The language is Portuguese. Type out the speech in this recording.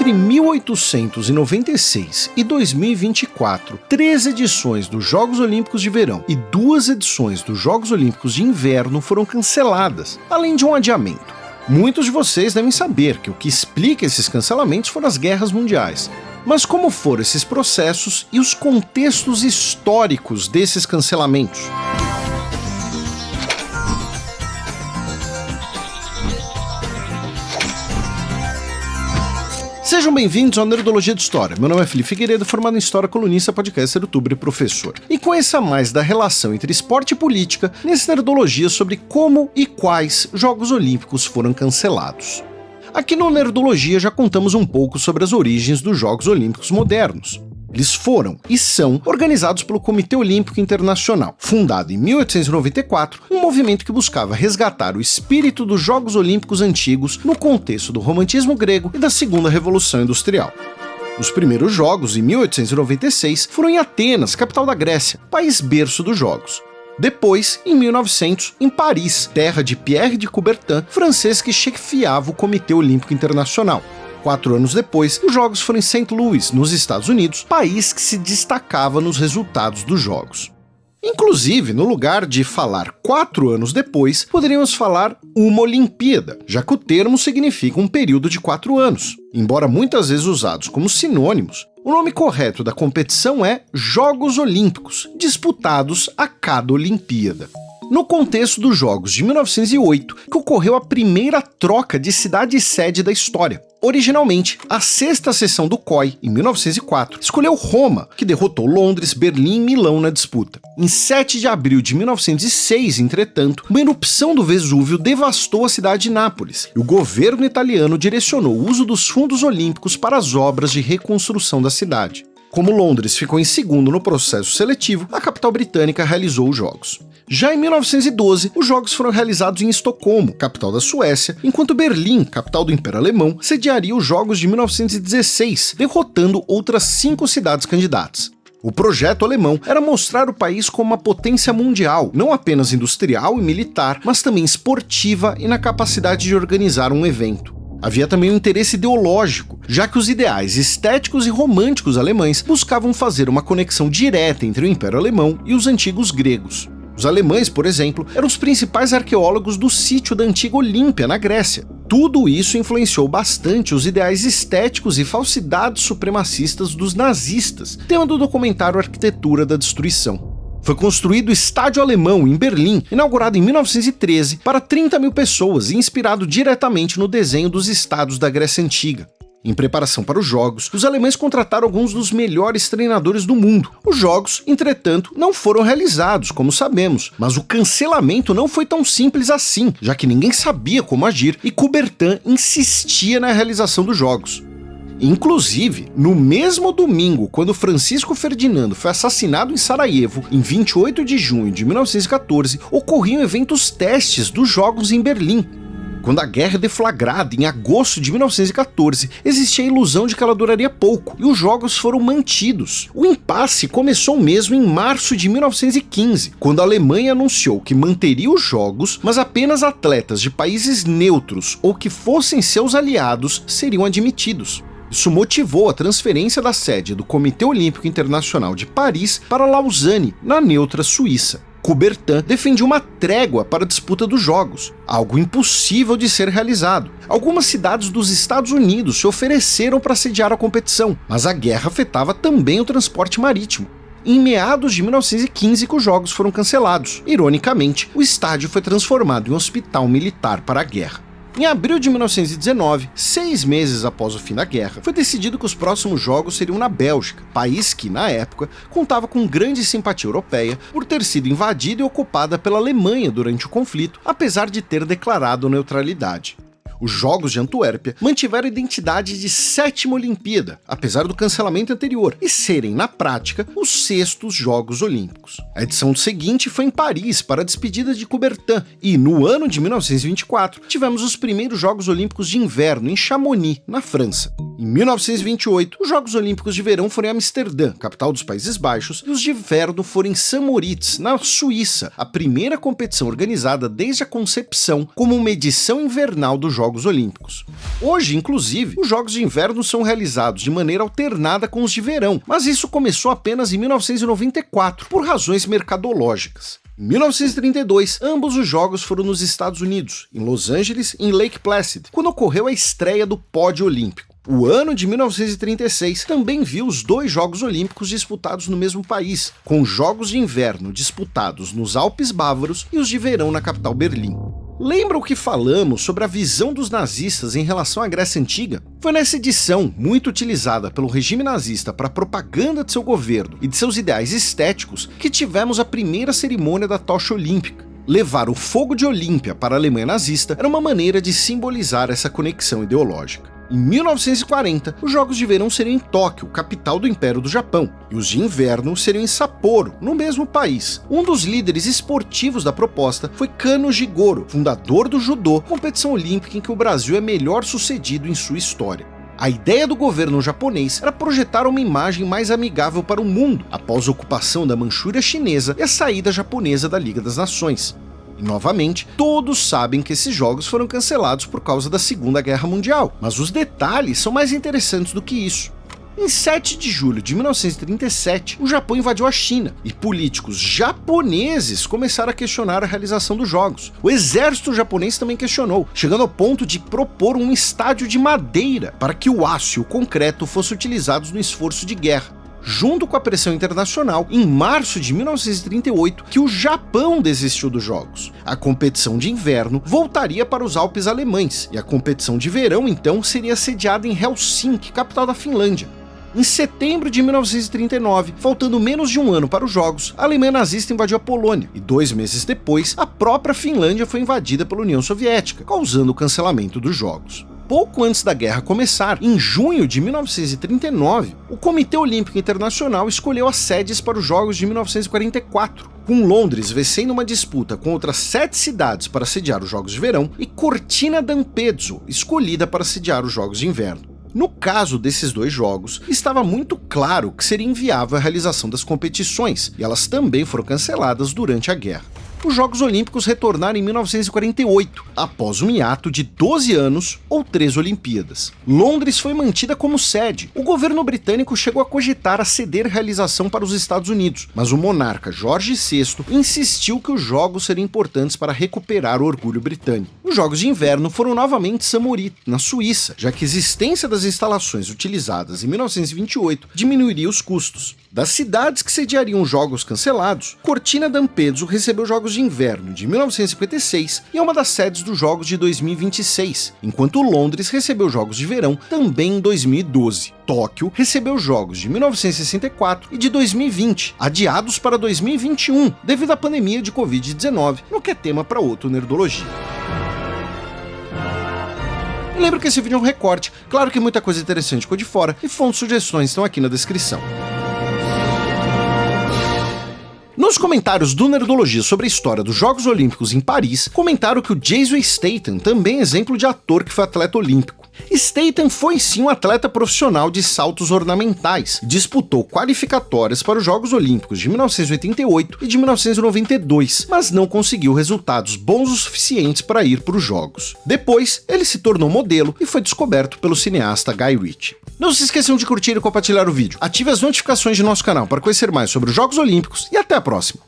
Entre 1896 e 2024, 3 edições dos Jogos Olímpicos de Verão e 2 edições dos Jogos Olímpicos de Inverno foram canceladas, além de um adiamento. Muitos de vocês devem saber que o que explica esses cancelamentos foram as guerras mundiais. Mas como foram esses processos e os contextos históricos desses cancelamentos? Sejam bem-vindos ao Nerdologia de História. Meu nome é Felipe Figueiredo, formado em História, colunista, podcaster, youtuber e professor. E conheça mais da relação entre esporte e política nesse Nerdologia sobre como e quais Jogos Olímpicos foram cancelados. Aqui no Nerdologia já contamos um pouco sobre as origens dos Jogos Olímpicos modernos. Eles foram e são organizados pelo Comitê Olímpico Internacional, fundado em 1894, um movimento que buscava resgatar o espírito dos Jogos Olímpicos antigos no contexto do romantismo grego e da Segunda Revolução Industrial. Os primeiros jogos, em 1896, foram em Atenas, capital da Grécia, país berço dos Jogos. Depois, em 1900, em Paris, terra de Pierre de Coubertin, francês que chefiava o Comitê Olímpico Internacional. 4 anos depois, os Jogos foram em St. Louis, nos Estados Unidos, país que se destacava nos resultados dos Jogos. Inclusive, no lugar de falar 4 anos depois, poderíamos falar uma Olimpíada, já que o termo significa um período de 4 anos. Embora muitas vezes usados como sinônimos, o nome correto da competição é Jogos Olímpicos, disputados a cada Olimpíada. No contexto dos Jogos de 1908, que ocorreu a primeira troca de cidade e sede da história. Originalmente, a 6ª seção do COI, em 1904, escolheu Roma, que derrotou Londres, Berlim e Milão na disputa. Em 7 de abril de 1906, entretanto, uma erupção do Vesúvio devastou a cidade de Nápoles, e o governo italiano direcionou o uso dos fundos olímpicos para as obras de reconstrução da cidade. Como Londres ficou em segundo no processo seletivo, a capital britânica realizou os Jogos. Já em 1912, os Jogos foram realizados em Estocolmo, capital da Suécia, enquanto Berlim, capital do Império Alemão, sediaria os Jogos de 1916, derrotando outras 5 cidades candidatas. O projeto alemão era mostrar o país como uma potência mundial, não apenas industrial e militar, mas também esportiva e na capacidade de organizar um evento. Havia também um interesse ideológico, já que os ideais estéticos e românticos alemães buscavam fazer uma conexão direta entre o Império Alemão e os antigos gregos. Os alemães, por exemplo, eram os principais arqueólogos do sítio da antiga Olímpia, na Grécia. Tudo isso influenciou bastante os ideais estéticos e falsidades supremacistas dos nazistas, tema do documentário Arquitetura da Destruição. Foi construído o Estádio Alemão, em Berlim, inaugurado em 1913, para 30 mil pessoas e inspirado diretamente no desenho dos estádios da Grécia Antiga. Em preparação para os Jogos, os alemães contrataram alguns dos melhores treinadores do mundo. Os Jogos, entretanto, não foram realizados, como sabemos, mas o cancelamento não foi tão simples assim, já que ninguém sabia como agir e Coubertin insistia na realização dos Jogos. Inclusive, no mesmo domingo, quando Francisco Ferdinando foi assassinado em Sarajevo, em 28 de junho de 1914, ocorriam eventos testes dos Jogos em Berlim. Quando a guerra é deflagrada em agosto de 1914, existia a ilusão de que ela duraria pouco, e os Jogos foram mantidos. O impasse começou mesmo em março de 1915, quando a Alemanha anunciou que manteria os Jogos, mas apenas atletas de países neutros ou que fossem seus aliados seriam admitidos. Isso motivou a transferência da sede do Comitê Olímpico Internacional de Paris para Lausanne, na neutra Suíça. Coubertin defendia uma trégua para a disputa dos Jogos, algo impossível de ser realizado. Algumas cidades dos Estados Unidos se ofereceram para sediar a competição, mas a guerra afetava também o transporte marítimo. Em meados de 1915 que os Jogos foram cancelados. Ironicamente, o estádio foi transformado em um hospital militar para a guerra. Em abril de 1919, 6 meses após o fim da guerra, foi decidido que os próximos Jogos seriam na Bélgica, país que, na época, contava com grande simpatia europeia por ter sido invadida e ocupada pela Alemanha durante o conflito, apesar de ter declarado neutralidade. Os Jogos de Antuérpia mantiveram a identidade de 7ª Olimpíada, apesar do cancelamento anterior, e serem, na prática, os 6º Jogos Olímpicos. A edição seguinte foi em Paris, para a despedida de Coubertin, e, no ano de 1924, tivemos os primeiros Jogos Olímpicos de Inverno, em Chamonix, na França. Em 1928, os Jogos Olímpicos de Verão foram em Amsterdã, capital dos Países Baixos, e os de Inverno foram em St. Moritz, na Suíça, a primeira competição organizada desde a concepção como uma edição invernal dos Jogos Olímpicos. Hoje, inclusive, os Jogos de Inverno são realizados de maneira alternada com os de verão, mas isso começou apenas em 1994, por razões mercadológicas. Em 1932, ambos os jogos foram nos Estados Unidos, em Los Angeles e em Lake Placid, quando ocorreu a estreia do pódio olímpico. O ano de 1936 também viu os dois Jogos Olímpicos disputados no mesmo país, com os Jogos de Inverno disputados nos Alpes Bávaros e os de verão na capital Berlim. Lembra o que falamos sobre a visão dos nazistas em relação à Grécia Antiga? Foi nessa edição, muito utilizada pelo regime nazista para a propaganda de seu governo e de seus ideais estéticos, que tivemos a primeira cerimônia da tocha olímpica. Levar o fogo de Olímpia para a Alemanha nazista era uma maneira de simbolizar essa conexão ideológica. Em 1940, os Jogos de Verão seriam em Tóquio, capital do Império do Japão, e os de Inverno seriam em Sapporo, no mesmo país. Um dos líderes esportivos da proposta foi Kano Jigoro, fundador do judô, competição olímpica em que o Brasil é melhor sucedido em sua história. A ideia do governo japonês era projetar uma imagem mais amigável para o mundo, após a ocupação da Manchúria chinesa e a saída japonesa da Liga das Nações. E novamente, todos sabem que esses jogos foram cancelados por causa da Segunda Guerra Mundial, mas os detalhes são mais interessantes do que isso. Em 7 de julho de 1937, o Japão invadiu a China e políticos japoneses começaram a questionar a realização dos jogos. O exército japonês também questionou, chegando ao ponto de propor um estádio de madeira para que o aço e o concreto fossem utilizados no esforço de guerra. Junto com a pressão internacional, em março de 1938, que o Japão desistiu dos jogos. A competição de inverno voltaria para os Alpes alemães, e a competição de verão, então, seria sediada em Helsinki, capital da Finlândia. Em setembro de 1939, faltando menos de um ano para os Jogos, a Alemanha nazista invadiu a Polônia, e 2 meses depois, a própria Finlândia foi invadida pela União Soviética, causando o cancelamento dos Jogos. Pouco antes da guerra começar, em junho de 1939, o Comitê Olímpico Internacional escolheu as sedes para os Jogos de 1944, com Londres vencendo uma disputa com outras 7 cidades para sediar os Jogos de Verão e Cortina d'Ampezzo, escolhida para sediar os Jogos de Inverno. No caso desses dois jogos, estava muito claro que seria inviável a realização das competições, e elas também foram canceladas durante a guerra. Os Jogos Olímpicos retornaram em 1948, após um hiato de 12 anos ou 3 Olimpíadas. Londres foi mantida como sede. O governo britânico chegou a cogitar a ceder realização para os Estados Unidos, mas o monarca Jorge VI insistiu que os Jogos seriam importantes para recuperar o orgulho britânico. Os Jogos de Inverno foram novamente em St. Moritz, na Suíça, já que a existência das instalações utilizadas em 1928 diminuiria os custos. Das cidades que sediariam os Jogos cancelados, Cortina d'Ampezzo recebeu os Jogos de Inverno de 1956 e é uma das sedes dos Jogos de 2026, enquanto Londres recebeu os Jogos de Verão também em 2012. Tóquio recebeu os Jogos de 1964 e de 2020, adiados para 2021 devido à pandemia de Covid-19, no que é tema para outro Nerdologia. E lembra que esse vídeo é um recorte, claro que muita coisa interessante ficou de fora e fontes e sugestões estão aqui na descrição. Nos comentários do Nerdologia sobre a história dos Jogos Olímpicos em Paris, comentaram que o Jason Statham também é exemplo de ator que foi atleta olímpico. Statham foi sim um atleta profissional de saltos ornamentais, disputou qualificatórias para os Jogos Olímpicos de 1988 e de 1992, mas não conseguiu resultados bons o suficientes para ir para os Jogos. Depois, ele se tornou modelo e foi descoberto pelo cineasta Guy Ritchie. Não se esqueçam de curtir e compartilhar o vídeo, ative as notificações de nosso canal para conhecer mais sobre os Jogos Olímpicos e até a próxima!